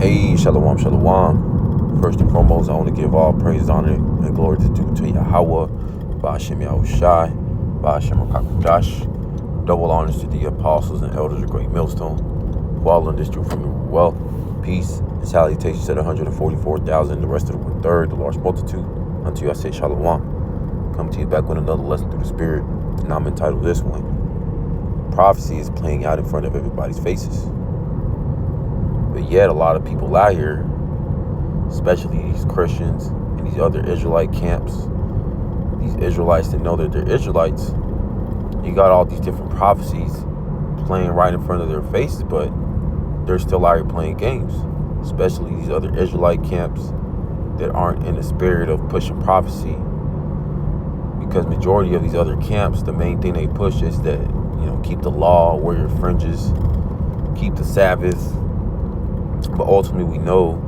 Hey, shalom, shalom. First and foremost, I want to give all praise, honor, and glory to due to Yahweh, Ba'ashem Yahushai, Ba'ashem Rakakudash. Double honors to the apostles and elders of Great Millstone, who all learned this truth from the wealth, peace, and salutations to the 144,000, the rest of the 1/3, the large multitude. Unto you I say shalom. Come to you back with another lesson through the Spirit, and I'm entitled this one. Prophecy is playing out in front of everybody's faces. But yet a lot of people out here, especially these Christians and these other Israelite camps, these Israelites that know that they're Israelites, you got all these different prophecies playing right in front of their faces, but they're still out here playing games. Especially these other Israelite camps that aren't in the spirit of pushing prophecy. Because majority of these other camps, the main thing they push is that, keep the law, wear your fringes, keep the Sabbath. But ultimately we know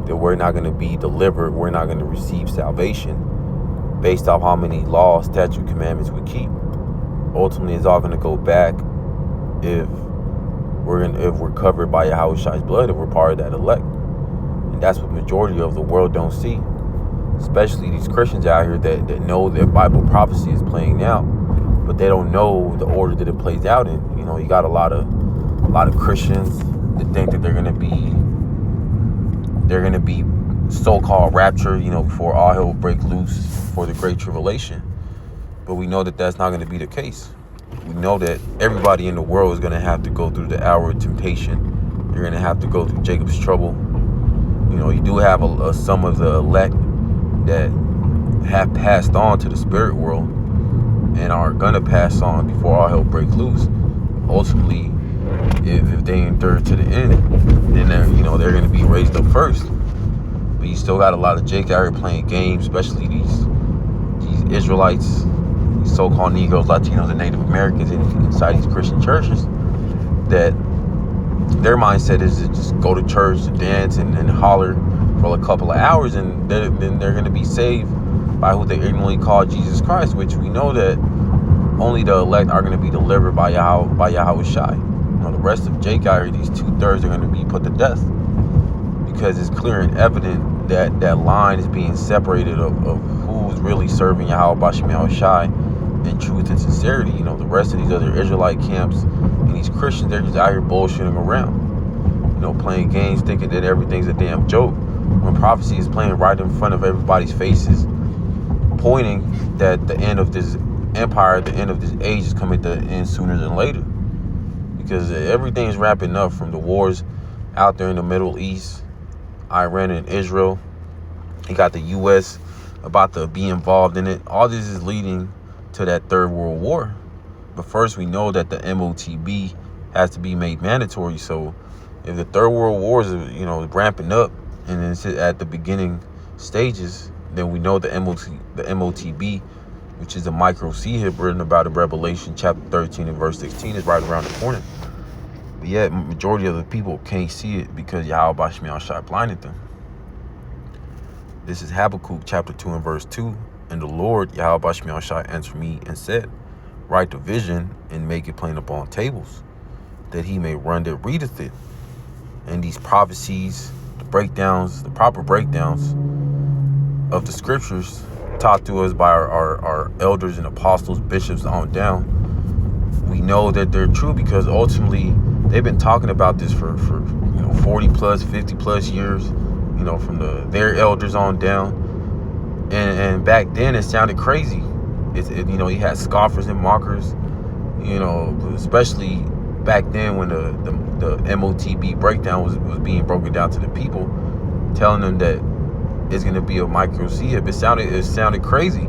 that we're not going to be delivered, we're not going to receive salvation based off how many laws, statute, commandments we keep. Ultimately it's all going to go back if we're covered by Yahushua's blood, if we're part of that elect. And that's what majority of the world don't see. Especially these Christians out here that know that Bible prophecy is playing out, but they don't know the order that it plays out in. You got a lot of Christians that think that they're gonna be so-called raptured, before all hell will break loose for the great tribulation. But we know that that's not going to be the case. We know that everybody in the world is going to have to go through the hour of temptation. You're going to have to go through Jacob's trouble. You do have some of the elect that have passed on to the spirit world and are going to pass on before all hell break loose. Ultimately, if they endure to the end, then they're going to be raised up first. But you still got a lot of Jake out here playing games, especially these Israelites, these so-called Negroes, Latinos, and Native Americans inside these Christian churches, that their mindset is to just go to church, to dance and holler for a couple of hours, and then they're going to be saved by who they ignorantly call Jesus Christ, which we know that only the elect are going to be delivered by Yahushai. The rest of Jake out here, these 2/3 are going to be put to death, because it's clear and evident that that line is being separated of who's really serving Yahweh Ba'ashem Yahushai in truth and sincerity. The rest of these other Israelite camps and these Christians, they're just out here bullshitting around, playing games, thinking that everything's a damn joke, when prophecy is playing right in front of everybody's faces, pointing that the end of this empire, the end of this age is coming to an end sooner than later. Because everything's wrapping up, from the wars out there in the Middle East, Iran and Israel. You got the U.S. about to be involved in it. All this is leading to that third world war. But first, we know that the MOTB has to be made mandatory. So if the third world war is, ramping up and it's at the beginning stages, then we know the MOTB, which is a micro C-hip written about in Revelation chapter 13 and verse 16, is right around the corner. But yet, majority of the people can't see it because Yahweh Ba'ashem Yahushai blinded them. This is Habakkuk chapter 2 and verse 2. And the Lord, Yahweh Ba'ashem Yahushai, answered me and said, write the vision and make it plain upon tables, that he may run that readeth it. And these prophecies, the proper breakdowns of the scriptures taught to us by our elders and apostles, bishops on down, we know that they're true, because ultimately they've been talking about this for 40 plus, 50 plus years, from their elders on down. And back then it sounded crazy. You had scoffers and mockers, especially back then when the MOTB breakdown was being broken down to the people, telling them that it's going to be a micro C-hip. It sounded crazy,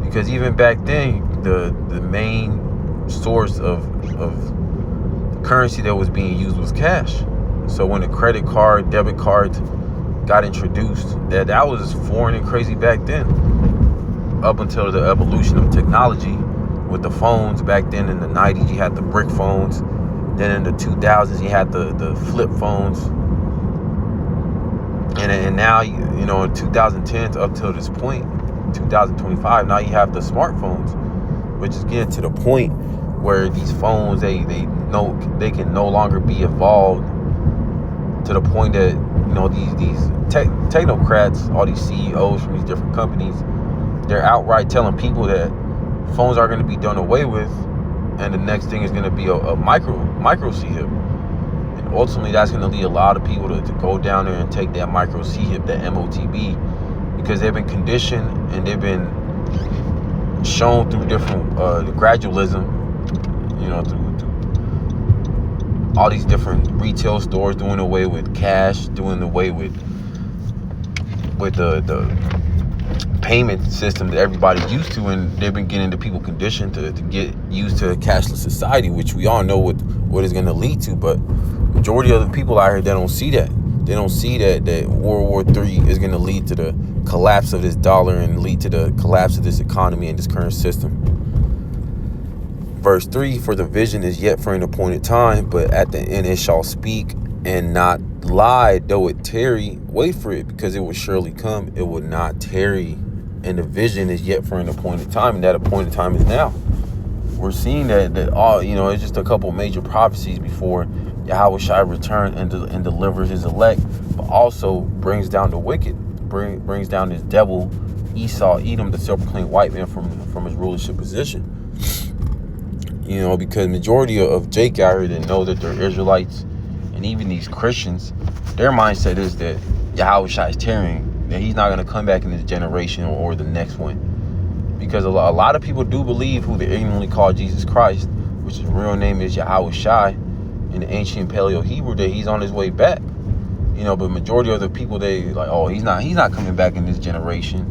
because even back then the main source of currency that was being used was cash. So when the credit card, debit cards got introduced, that was foreign and crazy back then, up until the evolution of technology with the phones. Back then in the 90s you had the brick phones, then in the 2000s you had the flip phones, and now in 2010s up till this point, 2025, now you have the smartphones, which is getting to the point where these phones they can no longer be evolved to the point that, these technocrats, all these CEOs from these different companies, they're outright telling people that phones are going to be done away with, and the next thing is going to be a micro C-hip. And ultimately, that's going to lead a lot of people to go down there and take that micro C-hip, that MOTB, because they've been conditioned and they've been shown through different gradualism, through all these different retail stores doing away with cash, doing away with the payment system that everybody's used to, and they've been getting the people conditioned to get used to a cashless society, which we all know what is going to lead to. But majority of the people out here, they don't see that. They don't see that World War III is going to lead to the collapse of this dollar and lead to the collapse of this economy and this current system. Verse 3, for the vision is yet for an appointed time, but at the end it shall speak and not lie, though it tarry. Wait for it, because it will surely come. It will not tarry. And the vision is yet for an appointed time, and that appointed time is now. We're seeing that all, it's just a couple major prophecies before Yahweh Shai return and delivers his elect, but also brings down the wicked, brings down this devil, Esau, Edom, the self-proclaimed white man from his rulership position. Because majority of Jake out here that know that they're Israelites, and even these Christians, their mindset is that Yahweh Shai is tarrying, that he's not going to come back in this generation or the next one. Because a lot of people do believe who they ignorantly call Jesus Christ, which his real name is Yahweh Shai in the ancient Paleo-Hebrew, that he's on his way back. But majority of the people, they like, oh, he's not coming back in this generation.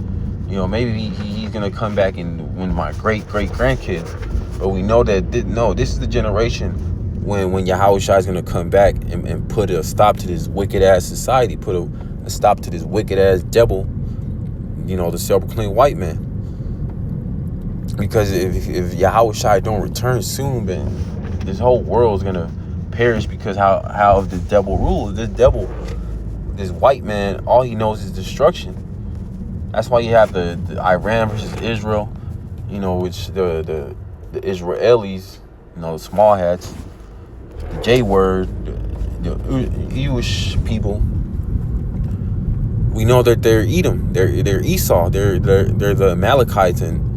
Maybe he's going to come back in when my great-great-grandkids. But we know that, this is the generation when Yahweh Shai is going to come back and put a stop to this wicked-ass society, put a stop to this wicked-ass devil, the self-proclaimed white man. Because if Yahweh Shai don't return soon, then this whole world is going to perish because how this devil rules. This white man, all he knows is destruction. That's why you have the Iran versus Israel, which the Israelis, the small hats, the J-word, the Jewish people. We know that they're Edom, they're Esau, they're the Amalekites, and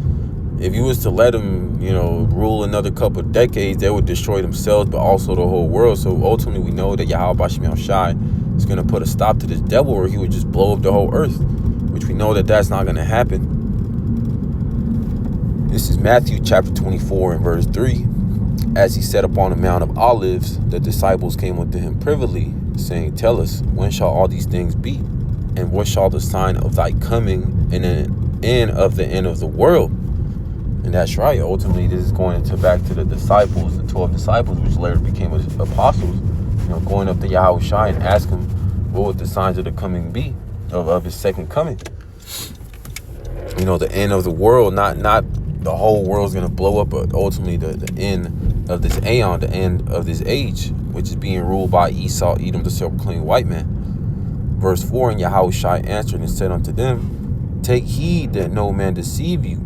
if you was to let them, rule another couple of decades, they would destroy themselves, but also the whole world. So ultimately, we know that Yahweh Bashim Shai is going to put a stop to this devil, or he would just blow up the whole earth, which we know that that's not going to happen. This is Matthew chapter 24 and verse 3. As he sat upon the Mount of Olives, the disciples came unto him privily, saying, tell us, when shall all these things be? And what shall the sign of thy coming and the end of the world? And that's right. Ultimately, this is going back to the disciples, the 12 disciples, which later became apostles, going up to Yahweh Shai and ask him, what would the signs of the coming be, of his second coming? The end of the world, not the whole world's going to blow up, but ultimately the end of this aeon, the end of this age, which is being ruled by Esau, Edom, the self-proclaimed white man. Verse 4, and Yahweh Shai answered and said unto them, take heed that no man deceive you.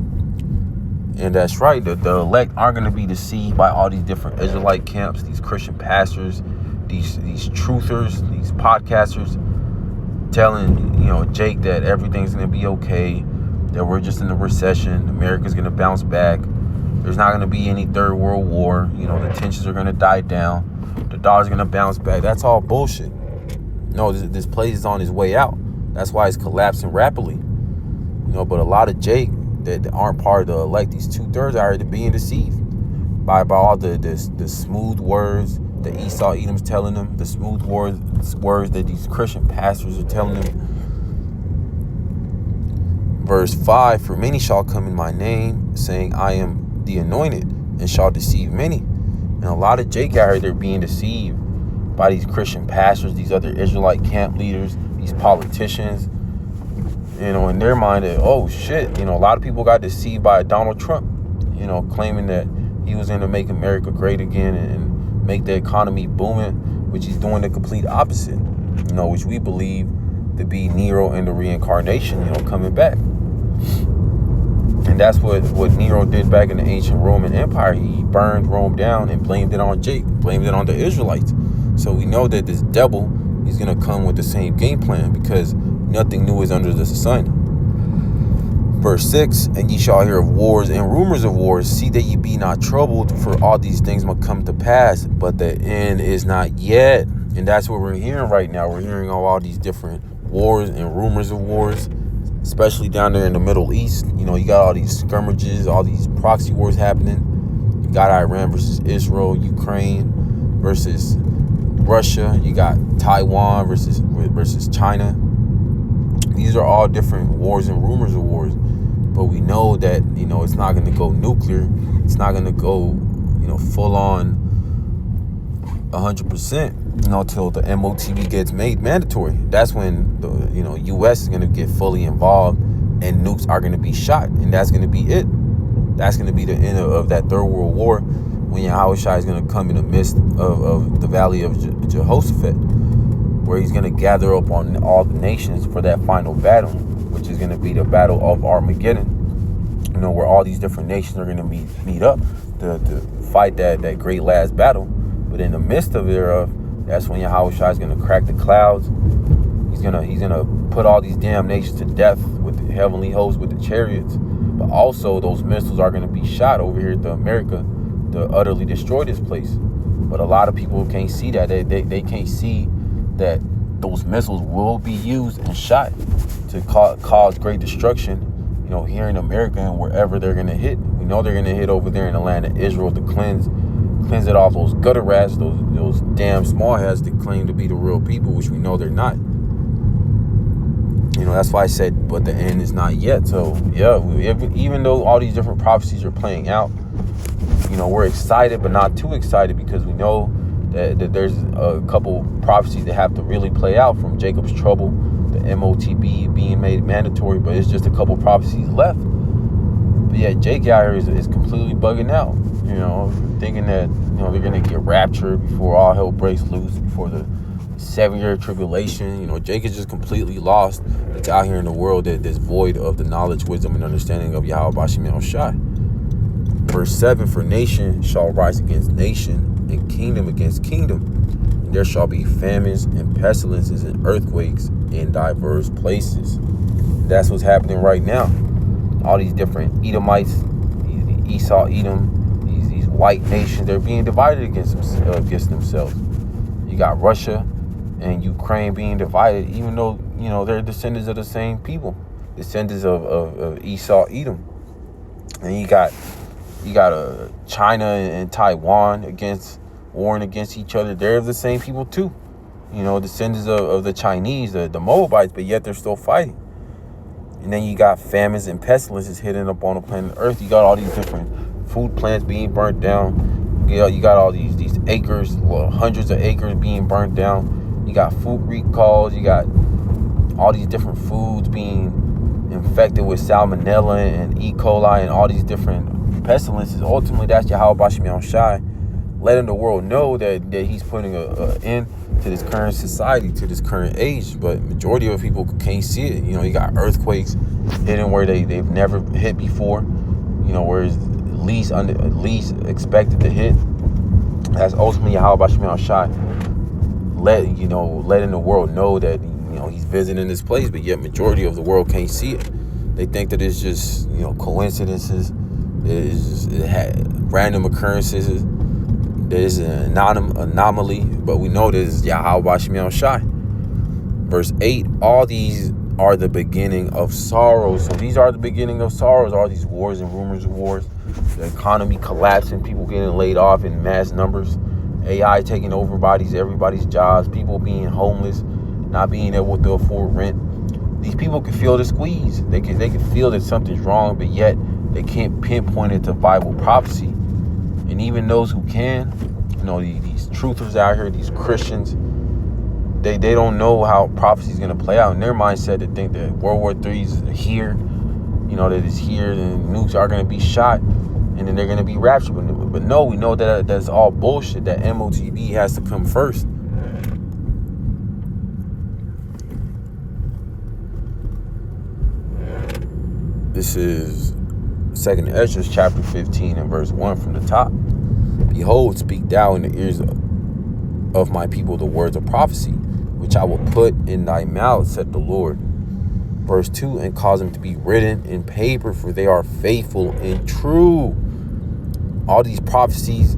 And that's right, the elect aren't going to be deceived by all these different Israelite camps, these Christian pastors, these truthers, these podcasters, telling, Jake that everything's going to be okay, that we're just in a recession, America's going to bounce back, there's not going to be any third world war, the tensions are going to die down, the dollar's going to bounce back. That's all bullshit. No, this place is on its way out. That's why it's collapsing rapidly. But a lot of Jake that aren't part of the elect, these 2/3 are being deceived by all the smooth words that Esau Edom's telling them, the smooth words that these Christian pastors are telling them. Verse 5, for many shall come in my name, saying, I am the anointed, and shall deceive many. And a lot of Jake out here, they're being deceived by these Christian pastors, these other Israelite camp leaders, these politicians, in their mind that, oh shit, a lot of people got deceived by Donald Trump, claiming that he was going to make America great again and make the economy booming, which he's doing the complete opposite, which we believe to be Nero and the reincarnation, coming back. And that's what Nero did back in the ancient Roman Empire. He burned Rome down and blamed it on Jake, blamed it on the Israelites. So we know that this devil he's going to come with the same game plan, because nothing new is under the sun. Verse 6, and ye shall hear of wars and rumors of wars. See that ye be not troubled, for all these things must come to pass, but the end is not yet. And that's what we're hearing right now. We're hearing all these different wars and rumors of wars, especially down there in the Middle East. You know, you got all these skirmishes, all these proxy wars happening. You got Iran versus Israel, Ukraine versus Russia. You got Taiwan versus China. These are all different wars and rumors of wars. But we know that, you know, it's not going to go nuclear. It's not going to go, you know, full on 100%, you know, till the MOTB gets made mandatory. That's when the, you know, U.S. is going to get fully involved and nukes are going to be shot. And that's going to be it. That's going to be the end of that Third World War, when Yahushua is going to come in the midst of the Valley of Jehoshaphat, where he's going to gather up on all the nations for that final battle, which is going to be the Battle of Armageddon. You know, where all these different nations are going to meet up to fight that great last battle. But in the midst of thereof, that's when Yahushua is going to crack the clouds. He's gonna put all these damn nations to death with the heavenly hosts, with the chariots. But also, those missiles are going to be shot over here to America to utterly destroy this place. But a lot of people can't see that. They can't see that those missiles will be used and shot to cause great destruction, you know, here in America and wherever they're going to hit. We know they're going to hit over there in the land of Israel to cleanse it off those gutter rats, those damn small heads that claim to be the real people, which we know they're not. You know, that's why I said, but the end is not yet. So, yeah, even though all these different prophecies are playing out, you know, we're excited, but not too excited, because we know that there's a couple prophecies that have to really play out, from Jacob's trouble, the MOTB being made mandatory, but it's just a couple prophecies left. But yeah, Jake out here is completely bugging out, you know, thinking that, you know, they're going to get raptured before all hell breaks loose, before the 7-year tribulation. You know, Jake is just completely lost. It's out here in the world that's void of the knowledge, wisdom, and understanding of Yahweh Bashim El Shai. Verse 7, for nation shall rise against nation, and kingdom against kingdom. And there shall be famines and pestilences and earthquakes in diverse places. That's what's happening right now. All these different Edomites, Esau, Edom, these white nations, they're being divided against themselves. You got Russia and Ukraine being divided, even though, you know, they're descendants of the same people, descendants of Esau, Edom. And you got China and Taiwan warring against each other. They're the same people too, you know, descendants of the Chinese, the Moabites, but yet they're still fighting. And then you got famines and pestilences hitting up on the planet Earth. You got all these different food plants being burnt down. You got all these acres, hundreds of acres being burnt down. You got food recalls. You got all these different foods being infected with salmonella and E. coli and all these different pestilences. Ultimately, that's Yahweh Bashim El Shai letting the world know that he's putting an end to this current society, to this current age. But majority of people can't see it. You know, you got earthquakes hitting where they've never hit before, you know, where it's least expected to hit. That's ultimately Yahweh Bashim El Shai letting the world know that, you know, he's visiting this place, but yet majority of the world can't see it. They think that it's just, you know, coincidences, random occurrences, there's an anomaly, but we know this is Yahweh Bashim El Shai. Verse 8, all these are the beginning of sorrows. So these are the beginning of sorrows, all these wars and rumors of wars, the economy collapsing, people getting laid off in mass numbers, AI taking over everybody's jobs, people being homeless, not being able to afford rent. These people can feel the squeeze. They can feel that something's wrong, but yet they can't pinpoint it to Bible prophecy. And even those who can, you know, these truthers out here, these Christians, they don't know how prophecy is going to play out. In their mindset, they think that World War III is here, you know, that it's here, and nukes are going to be shot, and then they're going to be raptured. But no, we know that that's all bullshit. That MOTB has to come first. This is 2nd Ezra chapter 15 and verse 1 from the top. Behold, speak thou in the ears of my people the words of prophecy. which I will put in thy mouth, said the Lord. Verse 2, and cause them to be written in paper, for they are faithful and true. All these prophecies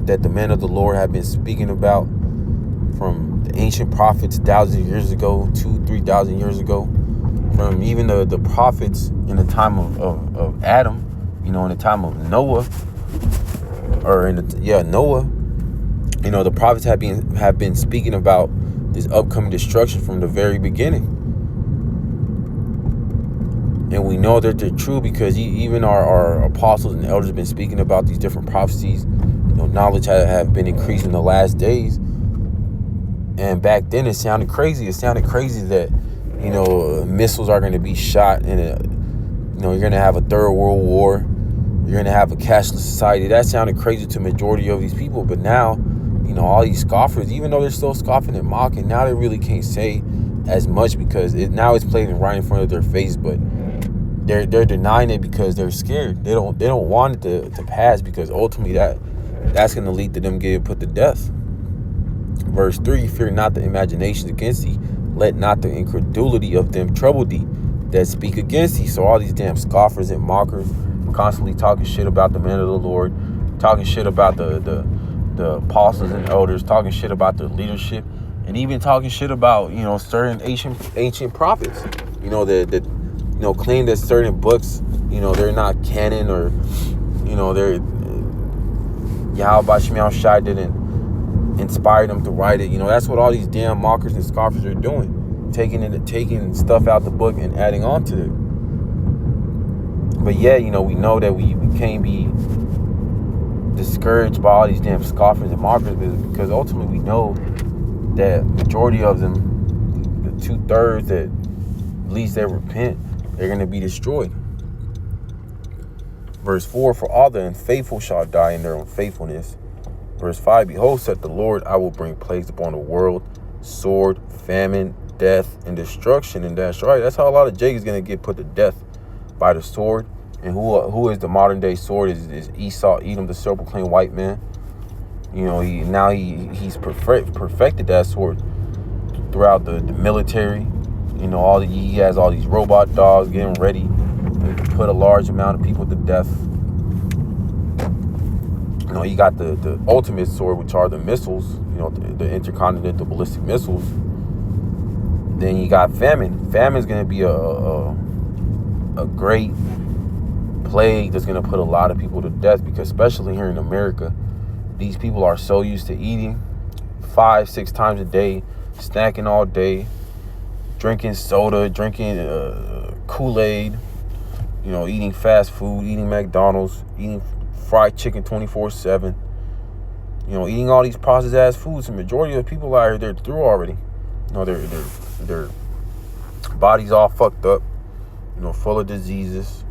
that the men of the Lord have been speaking about from the ancient prophets thousands of years ago, 2,000-3,000 years ago, from even the prophets in the time of Adam, in the time of Noah, Noah. The prophets have been speaking about this upcoming destruction from the very beginning. And we know that they're true because even our apostles and elders have been speaking about these different prophecies. Knowledge have been increased in the last days. And back then it sounded crazy. It sounded crazy that, missiles are going to be shot and, you're going to have a third world war. You're going to have a cashless society. That sounded crazy to the majority of these people. But now, all these scoffers, even though they're still scoffing and mocking, now they really can't say as much because now it's played right in front of their face. But they're denying it because they're scared. They don't want it to pass because ultimately that's going to lead to them getting put to death. Verse 3, fear not the imaginations against thee. Let not the incredulity of them trouble thee that speak against thee. So all these damn scoffers and mockers constantly talking shit about the men of the Lord, talking shit about the apostles and elders, talking shit about their leadership, and even talking shit about, certain ancient prophets, that claim that certain books, they're not canon or, they're Yahweh Shemiah Shai didn't inspire them to write it. That's what all these damn mockers and scoffers are doing, taking stuff out the book and adding on to it. But yeah, we know that we can't be discouraged by all these damn scoffers and mockers because ultimately we know that majority of them, the 2/3 that at least they repent, they're going to be destroyed. Verse 4, for all the unfaithful shall die in their unfaithfulness. Verse 5, behold, said the Lord, I will bring plagues upon the world, sword, famine, death, and destruction. And that's right. That's how a lot of Jake is going to get put to death by the sword. And who is the modern day sword is Esau, Edom, the self-proclaimed white man. He's perfected that sword throughout the military. He has all these robot dogs getting ready to put a large amount of people to death. You got the ultimate sword, which are the missiles, the intercontinental ballistic missiles. Then you got famine. Famine is going to be a great plague that's going to put a lot of people to death because especially here in America, these people are so used to eating 5-6 times a day, snacking all day, drinking soda, drinking Kool-Aid, eating fast food, eating McDonald's, eating fried chicken 24/7, eating all these processed ass foods. The majority of people out here, they're through already. Their bodies all fucked up, full of diseases.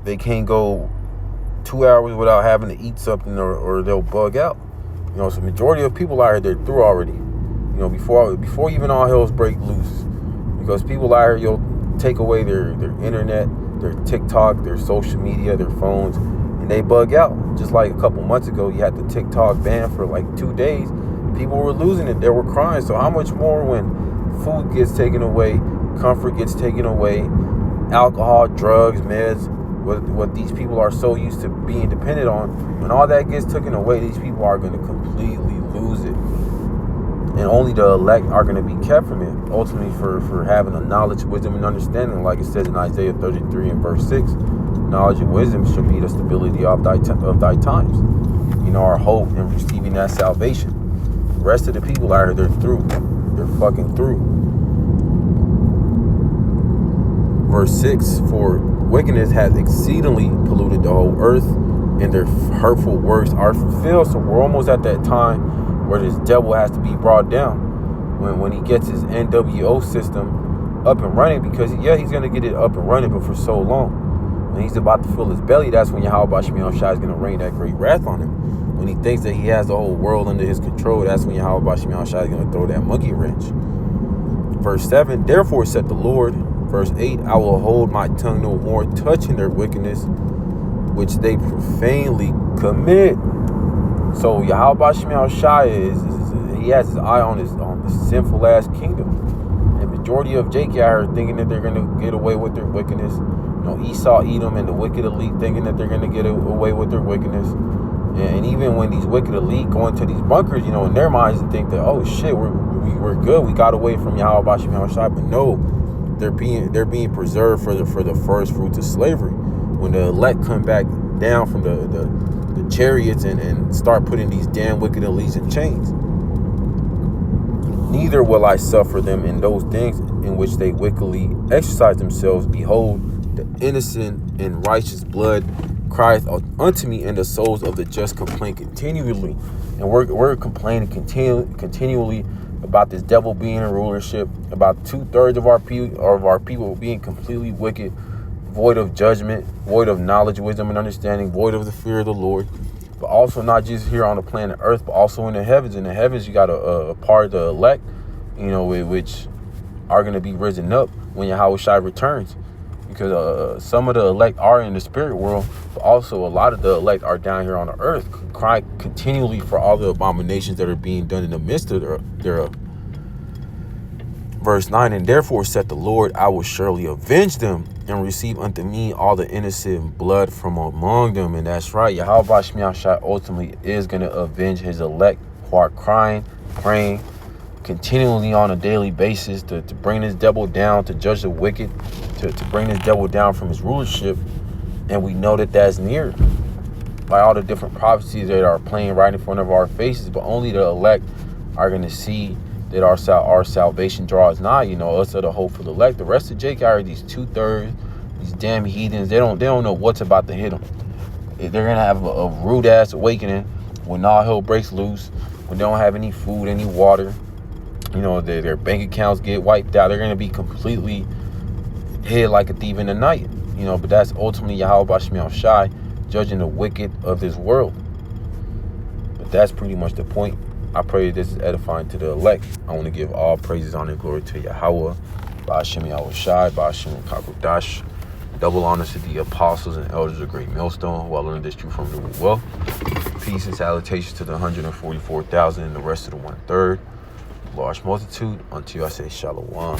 They can't go 2 hours without having to eat something or they'll bug out. So the majority of people out here, they're through already. Before even all hells break loose, because people out here, you'll take away their internet, their TikTok, their social media, their phones, and they bug out. Just like a couple months ago, you had the TikTok ban for like 2 days. People were losing it. They were crying. So how much more when food gets taken away, comfort gets taken away, alcohol, drugs, meds, what these people are so used to being dependent on, when all that gets taken away, these people are going to completely lose it. And only the elect are going to be kept from it, ultimately for having a knowledge, wisdom, and understanding, like it says in Isaiah 33 and verse 6. Knowledge and wisdom shall be the stability of thy times. Our hope in receiving that salvation. The rest of the people out here, they're through. They're fucking through. Verse 6, for wickedness has exceedingly polluted the whole earth, and their hurtful works are fulfilled. So we're almost at that time where this devil has to be brought down. When he gets his NWO system up and running, because he's going to get it up and running, but for so long. When he's about to fill his belly, that's when Yahweh Shemiah Shai is going to rain that great wrath on him. When he thinks that he has the whole world under his control, that's when Yahweh Shemiah Shai is going to throw that monkey wrench. Verse 7, therefore said the Lord. Verse 8, I will hold my tongue no more, touching their wickedness, which they profanely commit. So Yahweh Shemiah Shai he has his eye on the sinful ass kingdom. And majority of JK out here thinking that they're gonna get away with their wickedness. Esau, Edom, and the wicked elite thinking that they're gonna get away with their wickedness. And even when these wicked elite go into these bunkers, in their minds and think that, oh shit, we're good, we got away from Yahweh Bashim Yahushua. But no, they're being preserved for the first fruits of slavery. When the elect come back down from the chariots and start putting these damn wicked elites in chains. Neither will I suffer them in those things in which they wickedly exercise themselves. Behold, the innocent and righteous blood crieth unto me, and the souls of the just complain continually. And we're complaining continually about this devil being in rulership, about 2/3 of our people being completely wicked, void of judgment, void of knowledge, wisdom, and understanding, void of the fear of the Lord. But also not just here on the planet Earth, but also in the heavens. In the heavens, you got a part of the elect, which are going to be risen up when Yahweh Shai returns. Because some of the elect are in the spirit world, but also a lot of the elect are down here on the earth, crying continually for all the abominations that are being done in the midst of thereof. Verse 9, and therefore said the Lord, I will surely avenge them and receive unto me all the innocent blood from among them. And that's right, Yahweh Bashim Yahushua ultimately is going to avenge his elect who are crying, praying, continually on a daily basis to bring this devil down, to judge the wicked, to bring this devil down from his rulership. And we know that that's near by all the different prophecies that are playing right in front of our faces. But only the elect are going to see that our salvation draws nigh. Us are the hope for the elect. The rest of JK are these 2/3, these damn heathens. They don't know what's about to hit them. They're going to have a rude ass awakening when all hell breaks loose, when they don't have any food, any water. Their bank accounts get wiped out. They're going to be completely hid like a thief in the night. But that's ultimately Yahweh Bashim Yahushua judging the wicked of this world. But that's pretty much the point. I pray this is edifying to the elect. I want to give all praises, honor, and glory to Yahweh, Ba'ashem Yahushua, Ba'ashem Kakodash. Double honors to the apostles and elders of Great Millstone who I learned this truth from the well. Peace and salutations to the 144,000 and the rest of the 1/3. Large multitude. Until I say Shalom.